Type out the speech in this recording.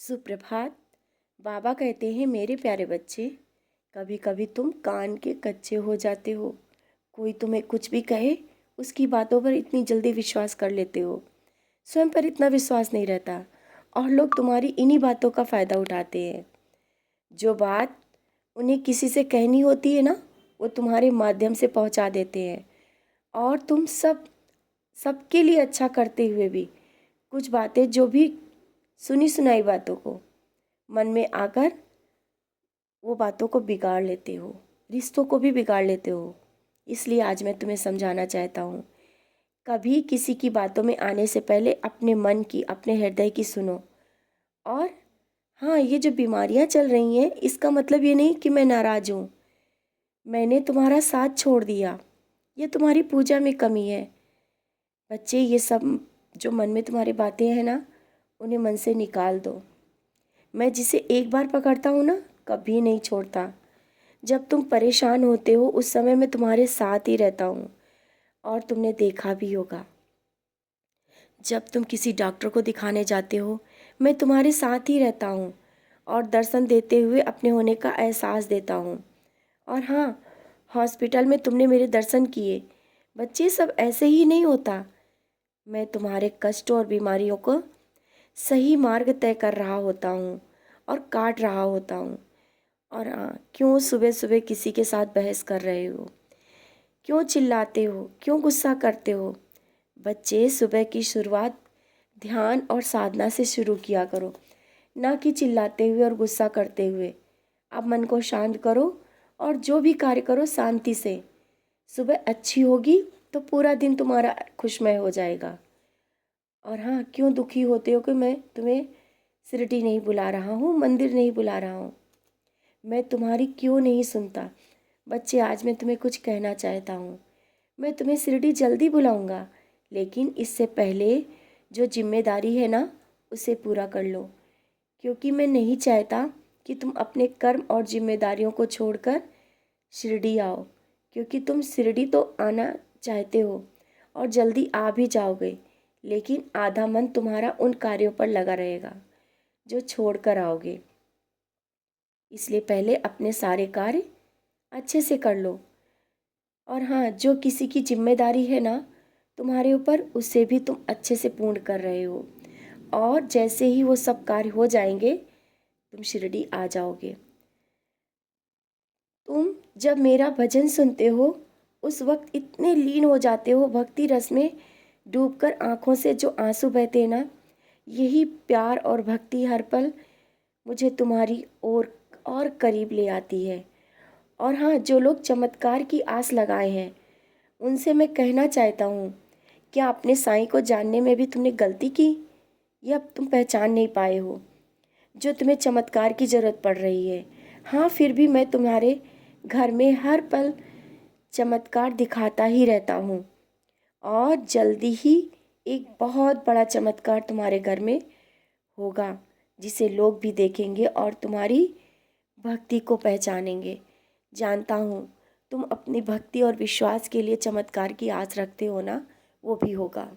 सुप्रभात। बाबा कहते हैं, मेरे प्यारे बच्चे, कभी कभी तुम कान के कच्चे हो जाते हो। कोई तुम्हें कुछ भी कहे, उसकी बातों पर इतनी जल्दी विश्वास कर लेते हो। स्वयं पर इतना विश्वास नहीं रहता और लोग तुम्हारी इन्हीं बातों का फ़ायदा उठाते हैं। जो बात उन्हें किसी से कहनी होती है ना, वो तुम्हारे माध्यम से पहुंचा देते हैं। और तुम सबके लिए अच्छा करते हुए भी कुछ बातें, जो भी सुनी सुनाई बातों को मन में आकर वो बातों को बिगाड़ लेते हो, रिश्तों को भी बिगाड़ लेते हो। इसलिए आज मैं तुम्हें समझाना चाहता हूँ, कभी किसी की बातों में आने से पहले अपने मन की, अपने हृदय की सुनो। और हाँ, ये जो बीमारियाँ चल रही हैं, इसका मतलब ये नहीं कि मैं नाराज़ हूँ, मैंने तुम्हारा साथ छोड़ दिया, ये तुम्हारी पूजा में कमी है। बच्चे, ये सब जो मन में तुम्हारी बातें हैं ना, उन्हें मन से निकाल दो। मैं जिसे एक बार पकड़ता हूँ ना, कभी नहीं छोड़ता। जब तुम परेशान होते हो, उस समय मैं तुम्हारे साथ ही रहता हूँ। और तुमने देखा भी होगा, जब तुम किसी डॉक्टर को दिखाने जाते हो, मैं तुम्हारे साथ ही रहता हूँ और दर्शन देते हुए अपने होने का एहसास देता हूँ। और हाँ, हॉस्पिटल में तुमने मेरे दर्शन किए। बच्चे, सब ऐसे ही नहीं होता। मैं तुम्हारे कष्टों और बीमारियों को सही मार्ग तय कर रहा होता हूँ और काट रहा होता हूँ। और हाँ, क्यों सुबह सुबह किसी के साथ बहस कर रहे हो? क्यों चिल्लाते हो? क्यों गुस्सा करते हो? बच्चे, सुबह की शुरुआत ध्यान और साधना से शुरू किया करो, ना कि चिल्लाते हुए और गुस्सा करते हुए। अब मन को शांत करो और जो भी कार्य करो शांति से। सुबह अच्छी होगी तो पूरा दिन तुम्हारा खुशमय हो जाएगा। और हाँ, क्यों दुखी होते हो कि मैं तुम्हें शिरडी नहीं बुला रहा हूँ, मंदिर नहीं बुला रहा हूँ? मैं तुम्हारी क्यों नहीं सुनता? बच्चे, आज मैं तुम्हें कुछ कहना चाहता हूँ। मैं तुम्हें शिरडी जल्दी बुलाऊंगा, लेकिन इससे पहले जो जिम्मेदारी है ना, उसे पूरा कर लो। क्योंकि मैं नहीं चाहता कि तुम अपने कर्म और जिम्मेदारियों को छोड़कर शिरडी आओ। क्योंकि तुम शिरडी तो आना चाहते हो और जल्दी आ भी जाओगे, लेकिन आधा मन तुम्हारा उन कार्यों पर लगा रहेगा जो छोड़ कर आओगे। इसलिए पहले अपने सारे कार्य अच्छे से कर लो। और हाँ, जो किसी की जिम्मेदारी है ना तुम्हारे ऊपर, उसे भी तुम अच्छे से पूर्ण कर रहे हो। और जैसे ही वो सब कार्य हो जाएंगे, तुम शिरडी आ जाओगे। तुम जब मेरा भजन सुनते हो, उस वक्त इतने लीन हो जाते हो, भक्ति रस में डूबकर आंखों से जो आंसू बहते हैं ना, यही प्यार और भक्ति हर पल मुझे तुम्हारी ओर और करीब ले आती है। और हाँ, जो लोग चमत्कार की आस लगाए हैं, उनसे मैं कहना चाहता हूँ, क्या अपने साईं को जानने में भी तुमने गलती की, या तुम पहचान नहीं पाए हो जो तुम्हें चमत्कार की ज़रूरत पड़ रही है? हाँ, फिर भी मैं तुम्हारे घर में हर पल चमत्कार दिखाता ही रहता हूँ। और जल्दी ही एक बहुत बड़ा चमत्कार तुम्हारे घर में होगा, जिसे लोग भी देखेंगे और तुम्हारी भक्ति को पहचानेंगे। जानता हूँ, तुम अपनी भक्ति और विश्वास के लिए चमत्कार की आस रखते हो ना, वो भी होगा।